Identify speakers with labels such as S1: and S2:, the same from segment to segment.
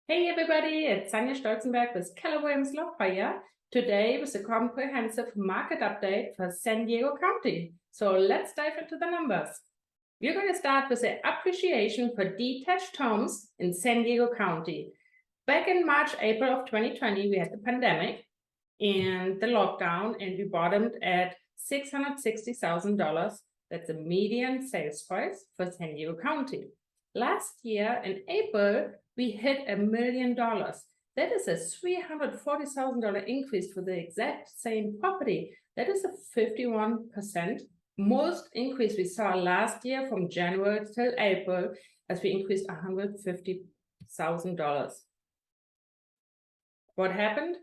S1: Hey everybody, it's Sanja Stolzenberg with Keller Williams Law Fire. Today with a comprehensive market update for San Diego County. So let's dive into the numbers. We're going to start with the appreciation for detached homes in San Diego County. Back in March, April of 2020, we had the pandemic and the lockdown, and we bottomed at $660,000. That's a median sales price for San Diego County. Last year in April, we hit $1 million. That is a $340,000 increase for the exact same property. That is a 51% most increase we saw last year from January till April, as we increased $150,000. What happened?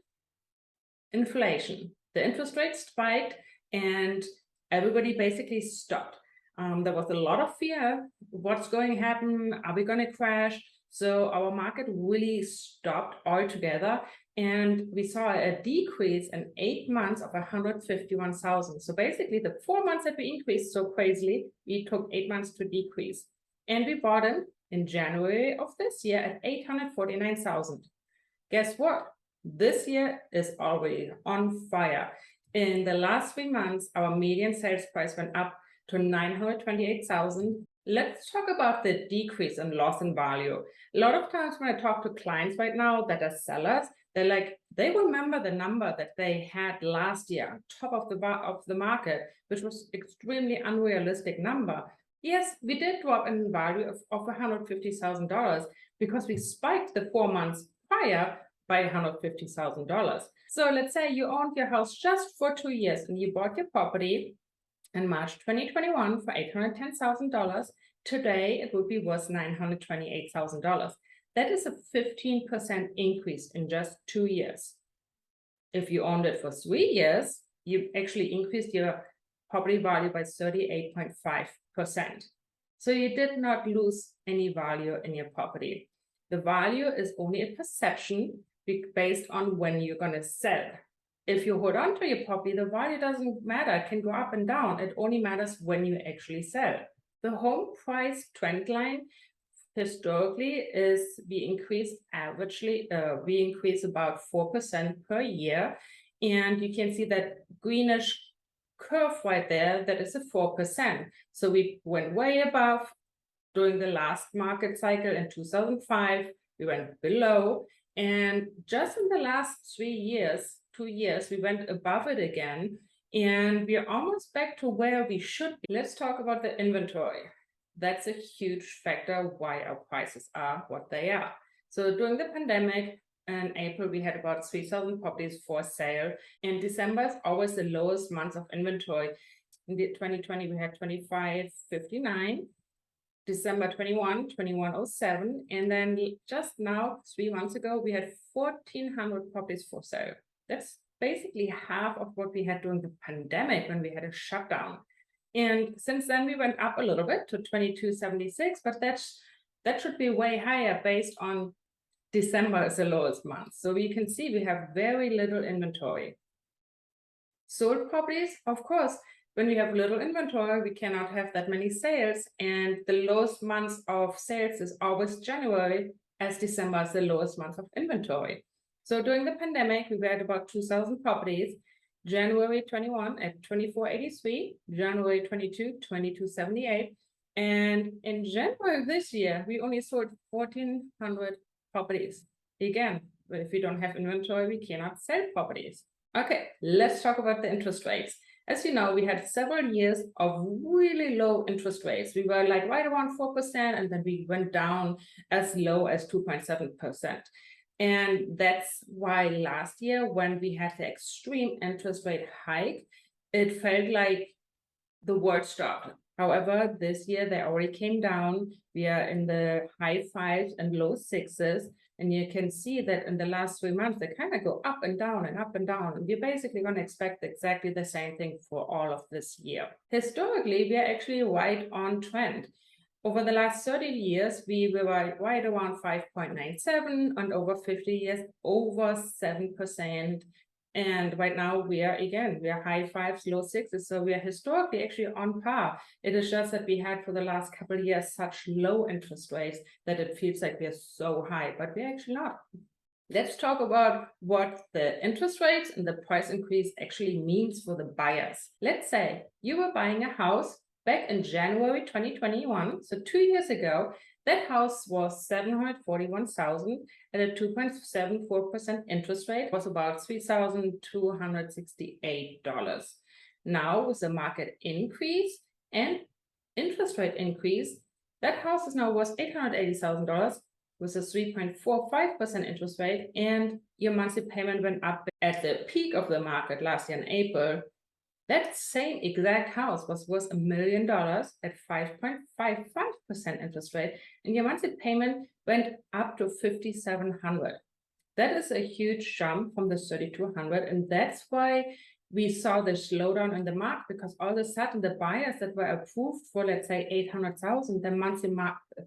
S1: Inflation. The interest rate spiked and everybody basically stopped. There was a lot of fear. What's going to happen? Are we going to crash? So our market really stopped altogether, and we saw a decrease in 8 months of 151,000. So basically the 4 months that we increased so crazily, we took 8 months to decrease. And we bottomed in January of this year at 849,000. Guess what? This year is already on fire. In the last 3 months, our median sales price went up to 928,000. Let's talk about the decrease in loss in value. A lot of times when I talk to clients right now that are sellers, they're like, they remember the number that they had last year on top of the market, which was extremely unrealistic number. Yes, we did drop in value of $150,000 because we spiked the 4 months prior by $150,000. So let's say you owned your house just for 2 years and you bought your property in March 2021 for $810,000. Today, it would be worth $928,000. That is a 15% increase in just 2 years. If you owned it for 3 years, you actually increased your property value by 38.5%. So you did not lose any value in your property. The value is only a perception based on when you're going to sell. If you hold on to your property, the value doesn't matter. It can go up and down. It only matters when you actually sell. The home price trend line historically is we increase about 4% per year. And you can see that greenish curve right there, that is a 4%. So we went way above during the last market cycle in 2005. We went below. And just in the last 2 years, we went above it again, and we're almost back to where we should be. Let's talk about the inventory. That's a huge factor why our prices are what they are. So during the pandemic, in April, we had about 3,000 properties for sale, and December is always the lowest month of inventory. In 2020, we had 2,559. December 21, 2107, and then just now, 3 months ago, we had 1,400 properties for sale. That's basically half of what we had during the pandemic when we had a shutdown. And since then, we went up a little bit to 2,276, but that should be way higher based on December is the lowest month. So we can see we have very little inventory. Sold properties, of course, when we have little inventory, we cannot have that many sales, and the lowest month of sales is always January, as December is the lowest month of inventory. So during the pandemic, we were at about 2,000 properties. January 21 at 2,483, January 22, 2,278, and in January this year, we only sold 1,400 properties. Again, if we don't have inventory, we cannot sell properties. Okay, let's talk about the interest rates. As you know, we had several years of really low interest rates. We were like right around 4%, and then we went down as low as 2.7%. And that's why last year, when we had the extreme interest rate hike, it felt like the world stopped. However, this year they already came down. We are in the high 5s and low 6s. And you can see that in the last 3 months, they kind of go up and down and up and down. And we're basically going to expect exactly the same thing for all of this year. Historically, we are actually right on trend. Over the last 30 years, we were right around 5.97, and over 50 years, over 7% And right now we are high fives, low sixes. So we are historically actually on par. It is just that we had for the last couple of years such low interest rates that it feels like we are so high, but we're actually not. Let's talk about what the interest rates and the price increase actually means for the buyers. Let's say you were buying a house back in January 2021, so 2 years ago. That house was $741,000 at a 2.74% interest rate, was about $3,268. Now, with the market increase and interest rate increase, that house is now worth $880,000 with a 3.45% interest rate, and your monthly payment went up at the peak of the market last year in April. That same exact house was worth $1 million at 5.55% interest rate, and your monthly payment went up to $5,700. That is a huge jump from the $3,200, and that's why we saw the slowdown in the market, because all of a sudden the buyers that were approved for, let's say, $800,000, their monthly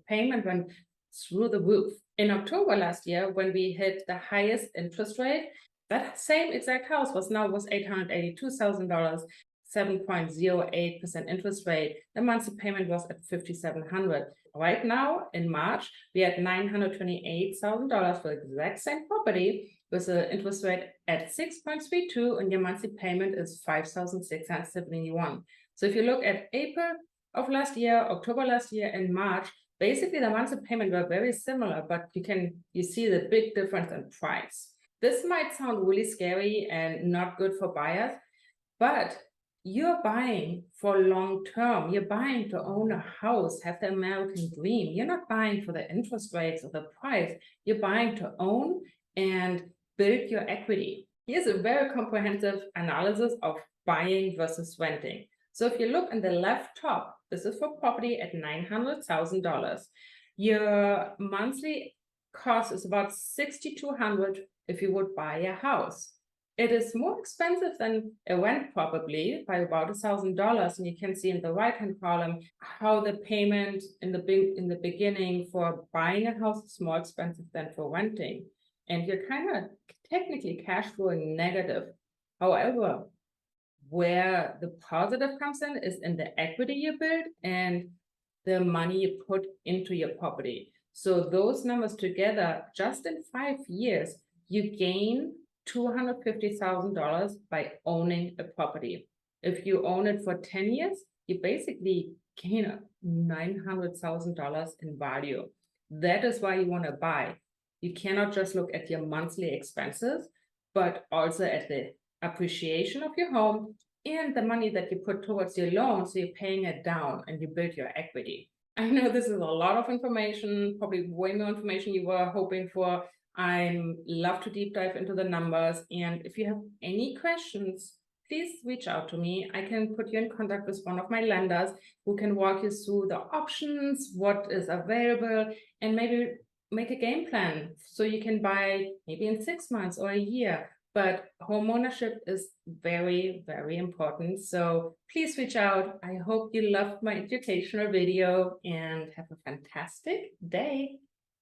S1: payment went through the roof. In October last year, when we hit the highest interest rate, that same exact house was $882,000, 7.08% interest rate. The monthly payment was at $5,700. Right now, in March, we had $928,000 for the exact same property with an interest rate at 6.32, and your monthly payment is $5,671. So if you look at April of last year, October last year, and March, basically the monthly payment were very similar, but you see the big difference in price. This might sound really scary and not good for buyers, but you're buying for long term. You're buying to own a house, have the American dream. You're not buying for the interest rates or the price. You're buying to own and build your equity. Here's a very comprehensive analysis of buying versus renting. So if you look in the left top, this is for property at $900,000. Your monthly cost is about $6,200 if you would buy a house. It is more expensive than a rent probably by about $1,000, and you can see in the right-hand column how the payment in the beginning for buying a house is more expensive than for renting, and you're kind of technically cash flowing negative. However, where the positive comes in is in the equity you build and the money you put into your property. So those numbers together, just in 5 years, you gain $250,000 by owning a property. If you own it for 10 years, you basically gain $900,000 in value. That is why you want to buy. You cannot just look at your monthly expenses, but also at the appreciation of your home and the money that you put towards your loan, so you're paying it down and you build your equity. I know this is a lot of information, probably way more information you were hoping for. I love to deep dive into the numbers, and if you have any questions, please reach out to me. I can put you in contact with one of my lenders who can walk you through the options, what is available, and maybe make a game plan so you can buy maybe in 6 months or a year. But homeownership is very, very important. So please reach out. I hope you loved my educational video and have a fantastic day.